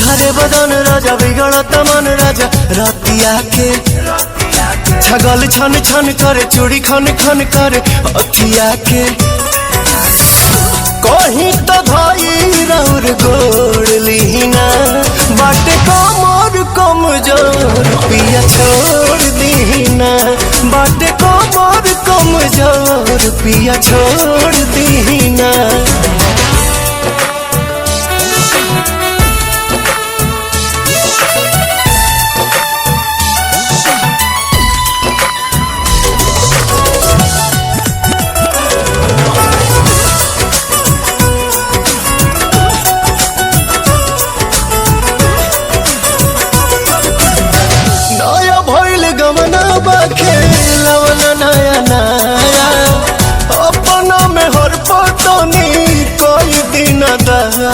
हरे बदन राजा बिगड़त मन राजा रतिया के छगल छन छन करे चूड़ी खन खन करे अखिया के कहीं तो धाई रौर गोड़ लीना बाटे कमर कमजोर पिया छोड़ दीना बाटे कमर कमजोर पिया छोड़ दीना। खेलवना नया नया अपना में हर पतनी कोई दिन दया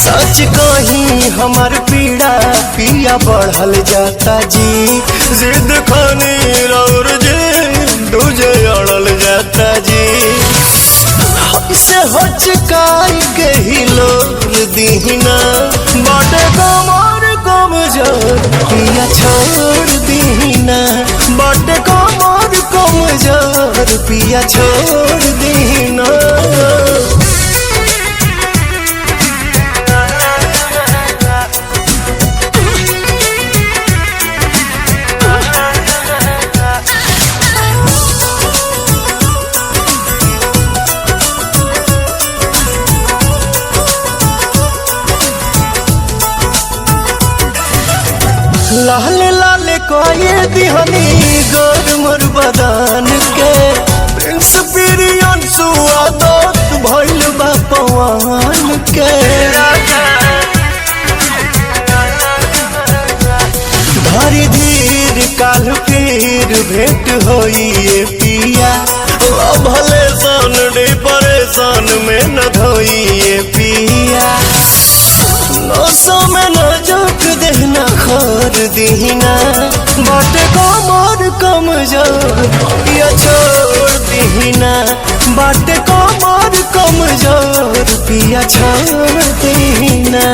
सच कहीं हमार पीड़ा पिया बढ़ल जाता जी जिद खानी और जी तुझे अड़ल जाता जी से हचकाई के ही लोर दीना बाटे कमर कमजोर पिया छोड़ दीना बाटे कमर कमजोर पिया छोड़ दीना। लाल लाल कोई दिहनी गोर मोर बदन के प्रिंस पिरियन सुआदत भइल बा पवन के धरी धीर काल फिर भेंट होई पिया भले सन डे परेशान में न धोई पिया नौसो में न जोक देना खोर दीना बाटे कमर कमजोर पिया छोड़ दीना बाटे कमर कमजोर पिया छोड़ दीना।